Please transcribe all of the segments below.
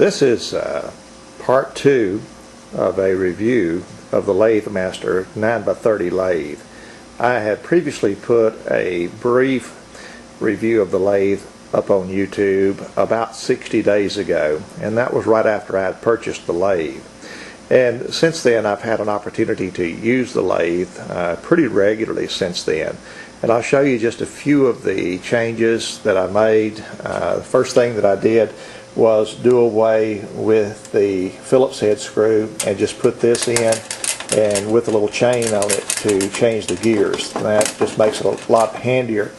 This is part 2 of a review of the Lathe Master 9x30 lathe. I had previously put a brief review of the lathe up on YouTube about 60 days ago, and that was right after I had purchased the lathe. And since then I've had an opportunity to use the lathe pretty regularly since then. And I'll show you just a few of the changes that I made. The first thing that I did was do away with the Phillips head screw and just put this in and with a little chain on it to change the gears. That just makes it a lot handier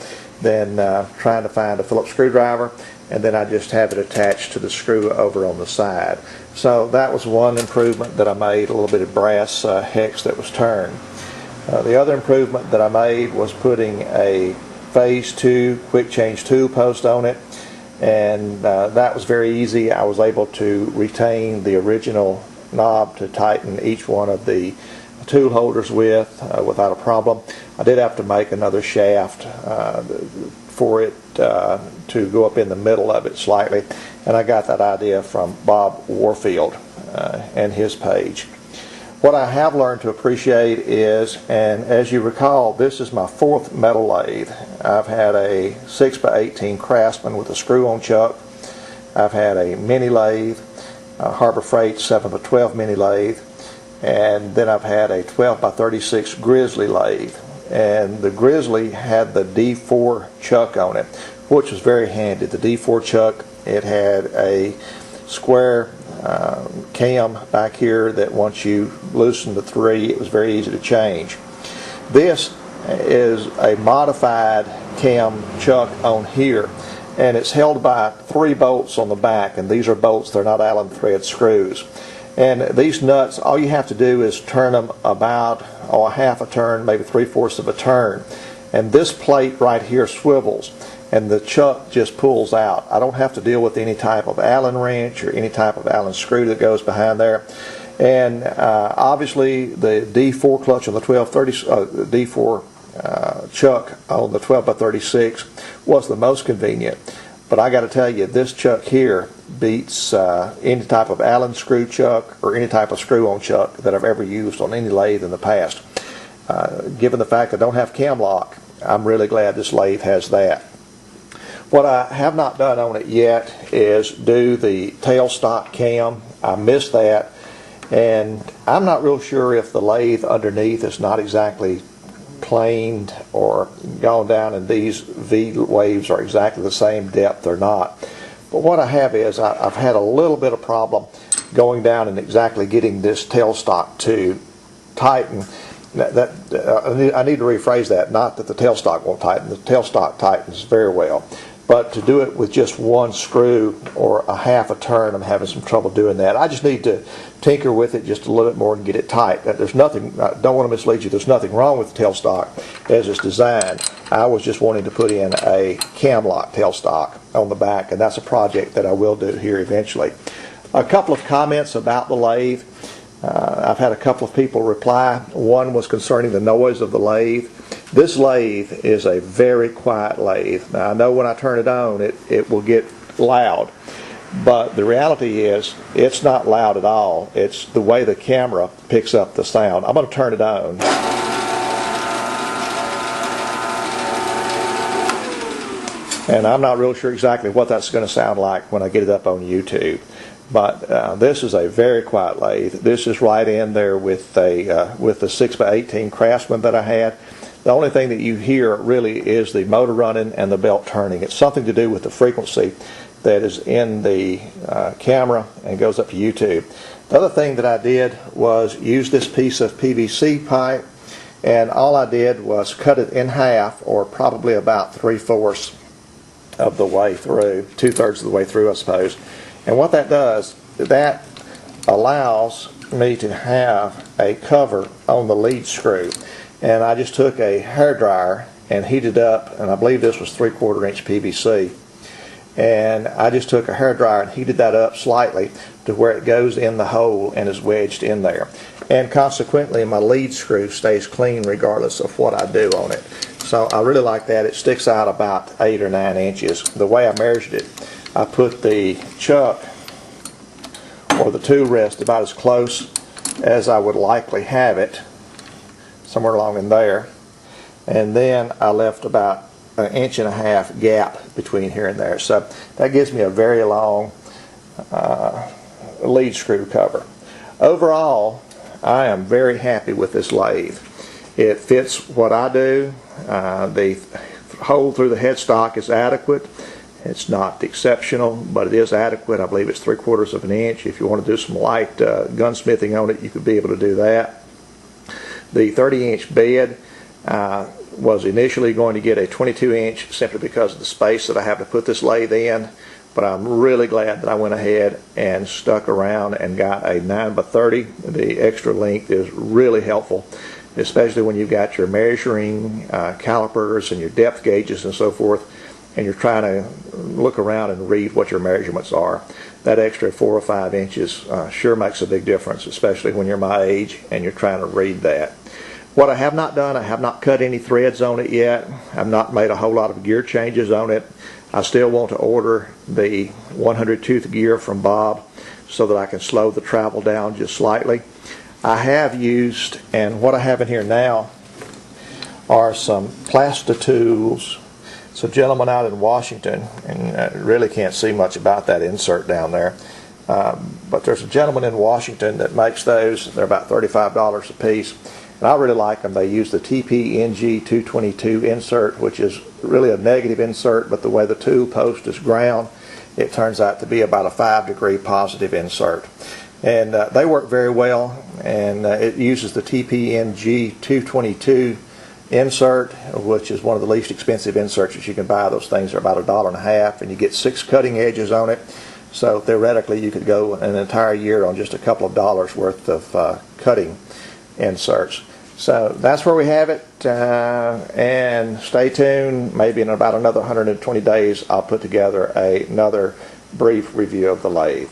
than trying to find a Phillips screwdriver, and then I just have it attached to the screw over on the side. So that was one improvement that I made, a little bit of brass hex that was turned. The other improvement that I made was putting a phase 2 quick change tool post on it, and that was very easy. I was able to retain the original knob to tighten each one of the tool holders with without a problem. I did have to make another shaft for it to go up in the middle of it slightly, and I got that idea from Bob Warfield and his page. What I have learned to appreciate is, and as you recall, this is my 4th metal lathe. I've had a 6x18 Craftsman with a screw-on chuck. I've had a mini lathe, a Harbor Freight 7x12 mini lathe, and then I've had a 12x36 Grizzly lathe. And the Grizzly had the D4 chuck on it, which was very handy. The D4 chuck, it had a square cam back here that once you loosen the 3, it was very easy to change. This is a modified cam chuck on here, and it's held by 3 bolts on the back, and these are bolts, they're not Allen thread screws. And these nuts, all you have to do is turn them about a half a turn, maybe 3/4 of a turn, and this plate right here swivels and the chuck just pulls out. I don't have to deal with any type of Allen wrench or any type of Allen screw that goes behind there. And obviously the D4 clutch on the 1230, D4 chuck on the 12x36 was the most convenient. But I got to tell you, this chuck here beats any type of Allen screw chuck or any type of screw-on chuck that I've ever used on any lathe in the past. Given the fact I don't have cam lock, I'm really glad this lathe has that. What I have not done on it yet is do the tailstock cam. I missed that, and I'm not real sure if the lathe underneath is not exactly planed or gone down and these V waves are exactly the same depth or not. But what I have is I've had a little bit of problem going down and exactly getting this tailstock to tighten. I need to rephrase that. Not that the tailstock won't tighten. The tailstock tightens very well. But to do it with just one screw or a half a turn, I'm having some trouble doing that. I just need to tinker with it just a little bit more and get it tight. There's nothing, I don't want to mislead you, there's nothing wrong with the tailstock as it's designed. I was just wanting to put in a cam lock tailstock on the back, and that's a project that I will do here eventually. A couple of comments about the lathe. I've had a couple of people reply. One was concerning the noise of the lathe. This lathe is a very quiet lathe. Now I know when I turn it on it will get loud, but the reality is it's not loud at all. It's the way the camera picks up the sound. I'm going to turn it on. And I'm not real sure exactly what that's going to sound like when I get it up on YouTube. But this is a very quiet lathe. This is right in there with the 6x18 Craftsman that I had. The only thing that you hear really is the motor running and the belt turning. It's something to do with the frequency that is in the camera and goes up to YouTube. The other thing that I did was use this piece of PVC pipe, and all I did was cut it in half, or probably about 3/4 of the way through, 2/3 of the way through I suppose. And what that does, that allows me to have a cover on the lead screw. And I just took a hairdryer and heated up, and I believe this was 3/4 inch PVC. And I just took a hairdryer and heated that up slightly to where it goes in the hole and is wedged in there. And consequently, my lead screw stays clean regardless of what I do on it. So I really like that. It sticks out about 8 or 9 inches. The way I measured it, I put the chuck where the tool rests about as close as I would likely have it, somewhere along in there. And then I left about 1.5 inch gap between here and there. So that gives me a very long lead screw cover. Overall, I am very happy with this lathe. It fits what I do. The hole through the headstock is adequate. It's not exceptional, but it is adequate. I believe it's 3/4 of an inch. If you want to do some light gunsmithing on it, you could be able to do that. The 30-inch bed was initially going to get a 22-inch simply because of the space that I have to put this lathe in, but I'm really glad that I went ahead and stuck around and got a 9x30. The extra length is really helpful, especially when you've got your measuring calipers and your depth gauges and so forth, and you're trying to look around and read what your measurements are. That extra 4 or 5 inches sure makes a big difference, especially when you're my age and you're trying to read that. What I have not done, I have not cut any threads on it yet. I've not made a whole lot of gear changes on it. I still want to order the 100 tooth gear from Bob so that I can slow the travel down just slightly. I have used, and what I have in here now are some Plasti-Tools. It's a gentleman out in Washington, and I really can't see much about that insert down there. But there's a gentleman in Washington that makes those. They're about $35 a piece. And I really like them. They use the TPNG 222 insert, which is really a negative insert, but the way the tool post is ground, it turns out to be about a 5-degree positive insert. And they work very well, and it uses the TPNG 222 insert, which is one of the least expensive inserts that you can buy. Those things are about $1.50, and you get 6 cutting edges on it. So theoretically, you could go an entire year on just a couple of dollars worth of cutting inserts. So that's where we have it, and stay tuned. Maybe in about another 120 days I'll put together another brief review of the lathe.